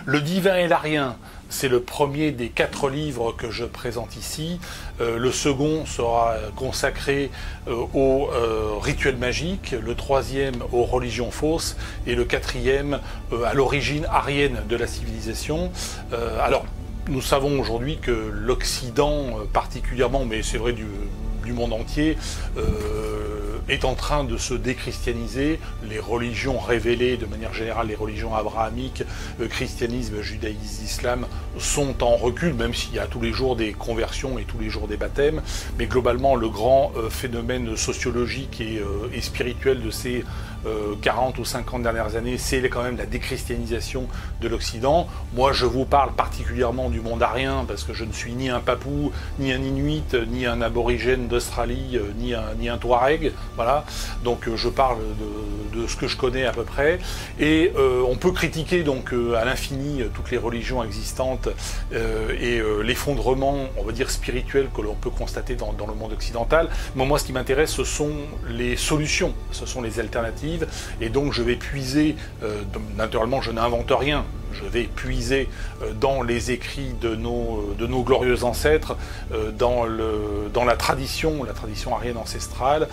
Le divin et l'arien, c'est le premier des 4 livres que je présente ici. Le second sera consacré aux rituels magiques, le troisième aux religions fausses et le quatrième à l'origine arienne de la civilisation. Alors, nous savons aujourd'hui que l'Occident particulièrement, mais c'est vrai du monde entier, est en train de se déchristianiser. Les religions révélées, de manière générale, les religions abrahamiques, christianisme, judaïsme, islam, sont en recul, même s'il y a tous les jours des conversions et tous les jours des baptêmes. Mais globalement, le grand phénomène sociologique et spirituel de ces 40 ou 50 dernières années, c'est quand même la déchristianisation de l'Occident. Moi, je vous parle particulièrement du monde arien, parce que je ne suis ni un papou, ni un inuit, ni un aborigène d'Australie, ni un touareg. Voilà. Donc je parle de ce que je connais à peu près. Et on peut critiquer donc à l'infini toutes les religions existantes et l'effondrement, on va dire, spirituel que l'on peut constater dans le monde occidental. Mais moi, ce qui m'intéresse, ce sont les solutions, ce sont les alternatives. Et donc je vais puiser, naturellement je n'invente rien, je vais puiser dans les écrits de nos glorieux ancêtres, dans la tradition arienne ancestrale,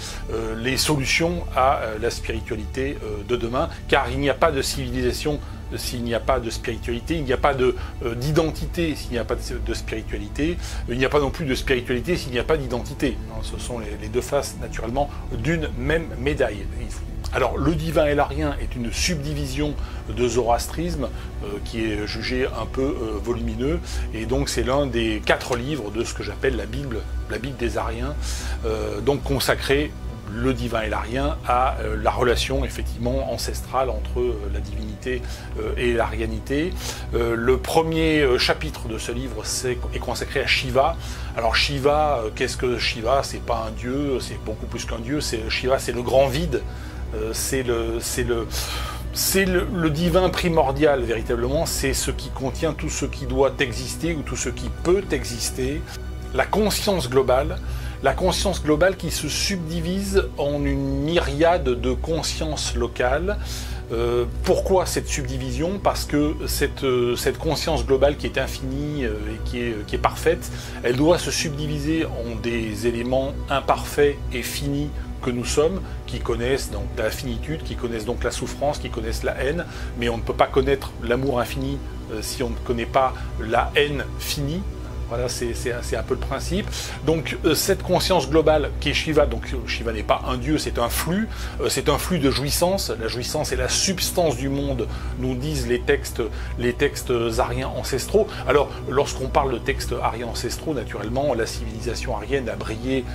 les solutions à la spiritualité de demain, car il n'y a pas de civilisation s'il n'y a pas de spiritualité, il n'y a pas d'identité s'il n'y a pas de spiritualité, il n'y a pas non plus de spiritualité s'il n'y a pas d'identité. Ce sont les deux faces, naturellement, d'une même médaille. Alors, le divin et l'arien est une subdivision de zoroastrisme qui est jugé un peu volumineux, et donc c'est l'un des 4 livres de ce que j'appelle la Bible des Ariens, donc consacré, le divin et l'arien, à la relation effectivement ancestrale entre la divinité et l'arianité. Le premier chapitre de ce livre est consacré à Shiva. Alors Shiva, qu'est-ce que Shiva? C'est pas un dieu, c'est beaucoup plus qu'un dieu. Shiva, c'est le grand vide. C'est le divin primordial, véritablement. C'est ce qui contient tout ce qui doit exister ou tout ce qui peut exister. La conscience globale qui se subdivise en une myriade de consciences locales. Pourquoi cette subdivision? Parce que cette conscience globale qui est infinie et qui est parfaite, elle doit se subdiviser en des éléments imparfaits et finis que nous sommes, qui connaissent donc la finitude, qui connaissent donc la souffrance, qui connaissent la haine, mais on ne peut pas connaître l'amour infini si on ne connaît pas la haine finie. Voilà, c'est un peu le principe. Donc cette conscience globale qui est Shiva, donc Shiva n'est pas un dieu, c'est un flux de jouissance. La jouissance est la substance du monde, nous disent les textes ariens ancestraux. Alors lorsqu'on parle de textes ariens ancestraux, naturellement, la civilisation arienne a brillé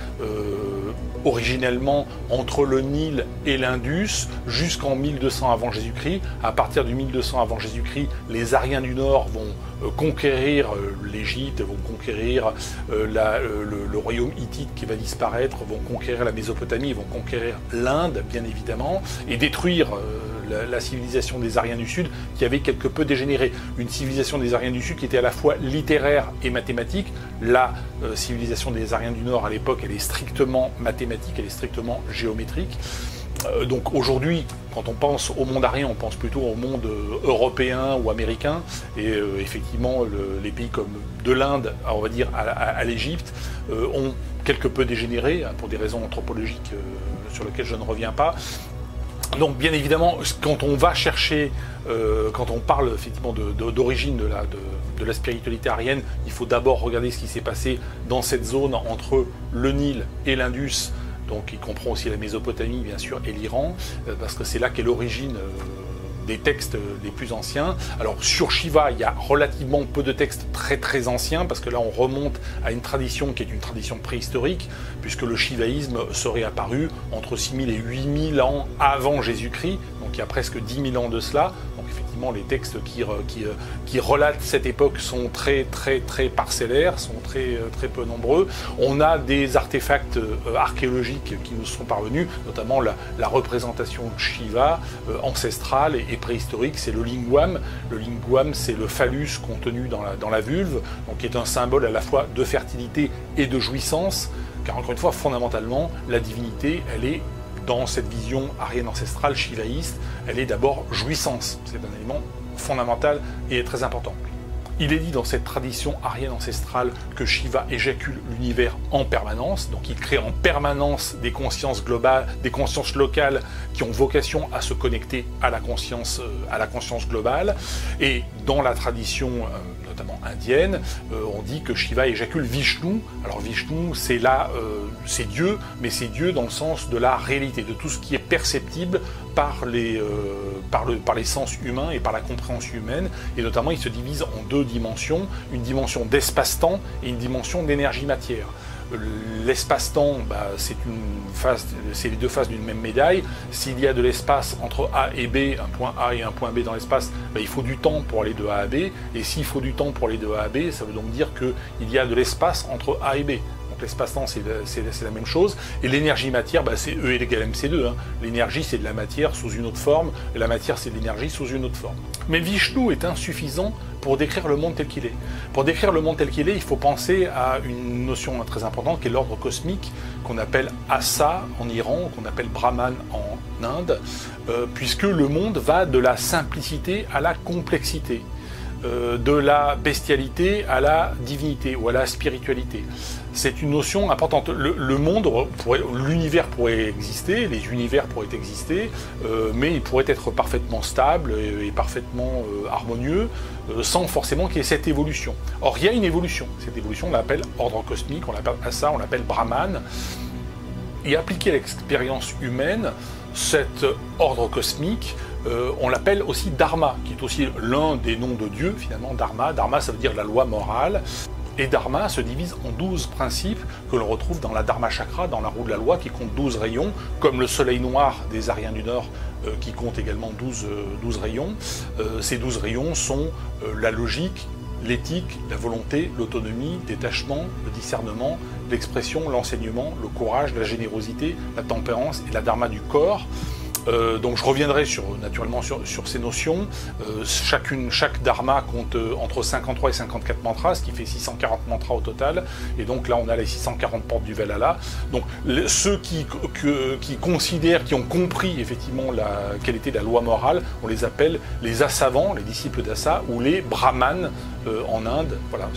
originellement entre le Nil et l'Indus jusqu'en 1200 avant Jésus-Christ. À partir du 1200 avant Jésus-Christ, les Ariens du Nord vont conquérir l'Égypte, vont conquérir le royaume hittite qui va disparaître, vont conquérir la Mésopotamie, vont conquérir l'Inde, bien évidemment, et détruire la civilisation des Ariens du Sud qui avait quelque peu dégénéré. Une civilisation des Ariens du Sud qui était à la fois littéraire et mathématique. La civilisation des Ariens du Nord, à l'époque, elle est strictement mathématique, elle est strictement géométrique. Donc aujourd'hui, quand on pense au monde arien, on pense plutôt au monde européen ou américain, et effectivement les pays comme de l'Inde, on va dire à l'Égypte, ont quelque peu dégénéré, pour des raisons anthropologiques sur lesquelles je ne reviens pas. Donc bien évidemment, quand on va chercher, quand on parle effectivement d'origine de la spiritualité arienne, il faut d'abord regarder ce qui s'est passé dans cette zone entre le Nil et l'Indus. Donc il comprend aussi la Mésopotamie, bien sûr, et l'Iran, parce que c'est là qu'est l'origine des textes les plus anciens. Alors sur Shiva, il y a relativement peu de textes très très anciens, parce que là on remonte à une tradition qui est une tradition préhistorique, puisque le shivaïsme serait apparu entre 6000 et 8000 ans avant Jésus-Christ, donc il y a presque 10 000 ans de cela. Donc effectivement les textes qui relatent cette époque sont très très très parcellaires, sont très très peu nombreux. On a des artefacts archéologiques qui nous sont parvenus, notamment la représentation de Shiva ancestrale et préhistorique, c'est le lingam. Le lingam, c'est le phallus contenu dans la vulve, donc qui est un symbole à la fois de fertilité et de jouissance, car encore une fois, fondamentalement, la divinité, elle est, dans cette vision arienne ancestrale shivaïste, elle est d'abord jouissance. C'est un élément fondamental et très important. Il est dit dans cette tradition aryenne ancestrale que Shiva éjacule l'univers en permanence, donc il crée en permanence des consciences globales, des consciences locales qui ont vocation à se connecter à la conscience globale. Et dans la tradition notamment indienne, on dit que Shiva éjacule Vishnu. Alors Vishnu, c'est Dieu, mais c'est Dieu dans le sens de la réalité, de tout ce qui est perceptible par les sens humains et par la compréhension humaine. Et notamment, il se divise en deux dimensions, une dimension d'espace-temps et une dimension d'énergie-matière. L'espace-temps, c'est les deux faces d'une même médaille. S'il y a de l'espace entre A et B, un point A et un point B dans l'espace, il faut du temps pour aller de A à B. Et s'il faut du temps pour aller de A à B, ça veut donc dire qu'il y a de l'espace entre A et B. Donc l'espace-temps, c'est la même chose. Et l'énergie-matière, c'est E égale MC2. Hein. L'énergie, c'est de la matière sous une autre forme, et la matière, c'est de l'énergie sous une autre forme. Mais Vishnu est insuffisant pour décrire le monde tel qu'il est. Pour décrire le monde tel qu'il est, il faut penser à une notion très importante qui est l'ordre cosmique, qu'on appelle Asa en Iran, qu'on appelle Brahman en Inde, puisque le monde va de la simplicité à la complexité, de la bestialité à la divinité ou à la spiritualité. C'est une notion importante. Le monde, l'univers pourrait exister, les univers pourraient exister, mais il pourrait être parfaitement stable et parfaitement harmonieux, sans forcément qu'il y ait cette évolution. Or, il y a une évolution. Cette évolution, on l'appelle ordre cosmique, on l'appelle Asa, on l'appelle Brahman. Et appliqué à l'expérience humaine, cet ordre cosmique, on l'appelle aussi Dharma, qui est aussi l'un des noms de Dieu, finalement, Dharma. Dharma, ça veut dire la loi morale. Et Dharma se divise en 12 principes que l'on retrouve dans la Dharma Chakra, dans la roue de la loi, qui compte 12 rayons, comme le soleil noir des Aryens du Nord, qui compte également 12 rayons. Ces 12 rayons sont la logique, l'éthique, la volonté, l'autonomie, le détachement, le discernement, l'expression, l'enseignement, le courage, la générosité, la tempérance et la dharma du corps. Donc je reviendrai naturellement sur ces notions. Chaque dharma compte entre 53 et 54 mantras, ce qui fait 640 mantras au total. Et donc là, on a les 640 portes du Valhalla. Donc ceux qui considèrent, qui ont compris effectivement quelle était la loi morale, on les appelle les asavants, les disciples d'Asa, ou les brahmanes en Inde. Voilà,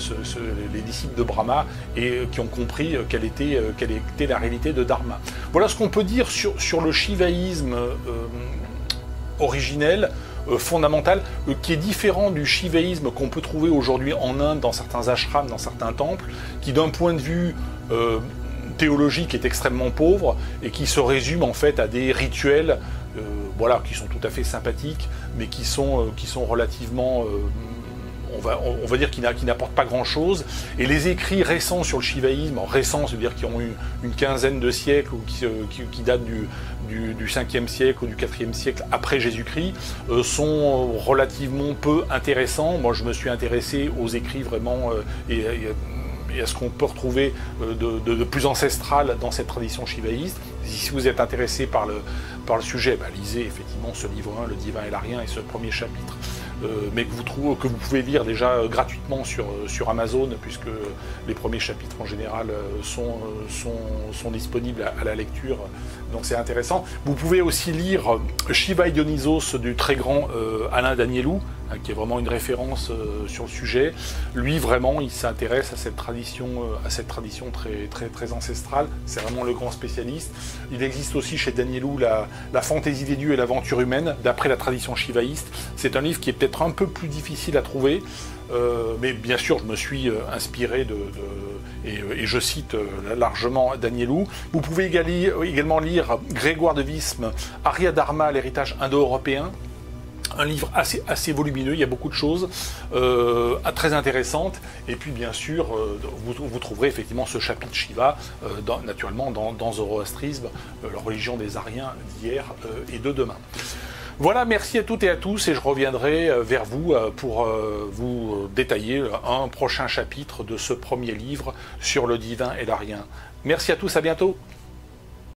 les disciples de Brahma et qui ont compris quelle était la réalité de Dharma. Voilà ce qu'on peut dire sur le shivaïsme originel, fondamental, qui est différent du shivaïsme qu'on peut trouver aujourd'hui en Inde, dans certains ashrams, dans certains temples, qui d'un point de vue théologique est extrêmement pauvre et qui se résume en fait à des rituels qui sont tout à fait sympathiques, mais qui sont relativement... on va dire qu'ils n'apportent pas grand-chose. Et les écrits récents sur le shivaïsme, récents, c'est-à-dire qui ont eu une quinzaine de siècles, ou qui datent du 5e siècle ou du 4e siècle après Jésus-Christ, sont relativement peu intéressants. Moi, je me suis intéressé aux écrits vraiment... et à ce qu'on peut retrouver de plus ancestral dans cette tradition shivaïste. Si vous êtes intéressé par le sujet, lisez effectivement ce livre 1, Le Divin et l'Arien, et ce premier chapitre, mais que vous pouvez lire déjà gratuitement sur Amazon, puisque les premiers chapitres en général sont disponibles à la lecture, donc c'est intéressant. Vous pouvez aussi lire Shiva et Dionysos du très grand Alain Danielou, qui est vraiment une référence sur le sujet. Lui, vraiment, il s'intéresse à cette tradition très, très, très ancestrale. C'est vraiment le grand spécialiste. Il existe aussi chez Danielou la fantaisie des dieux et l'aventure humaine, d'après la tradition shivaïste. C'est un livre qui est peut-être un peu plus difficile à trouver, mais bien sûr, je me suis inspiré et je cite largement Danielou. Vous pouvez également lire Grégoire de Visme, Arya Dharma, l'héritage indo-européen. Un livre assez volumineux, il y a beaucoup de choses très intéressantes. Et puis bien sûr, vous trouverez effectivement ce chapitre Shiva, naturellement dans Zoroastrisme, la religion des Aryens d'hier et de demain. Voilà, merci à toutes et à tous, et je reviendrai vers vous pour vous détailler un prochain chapitre de ce premier livre sur le divin et l'arien. Merci à tous, à bientôt.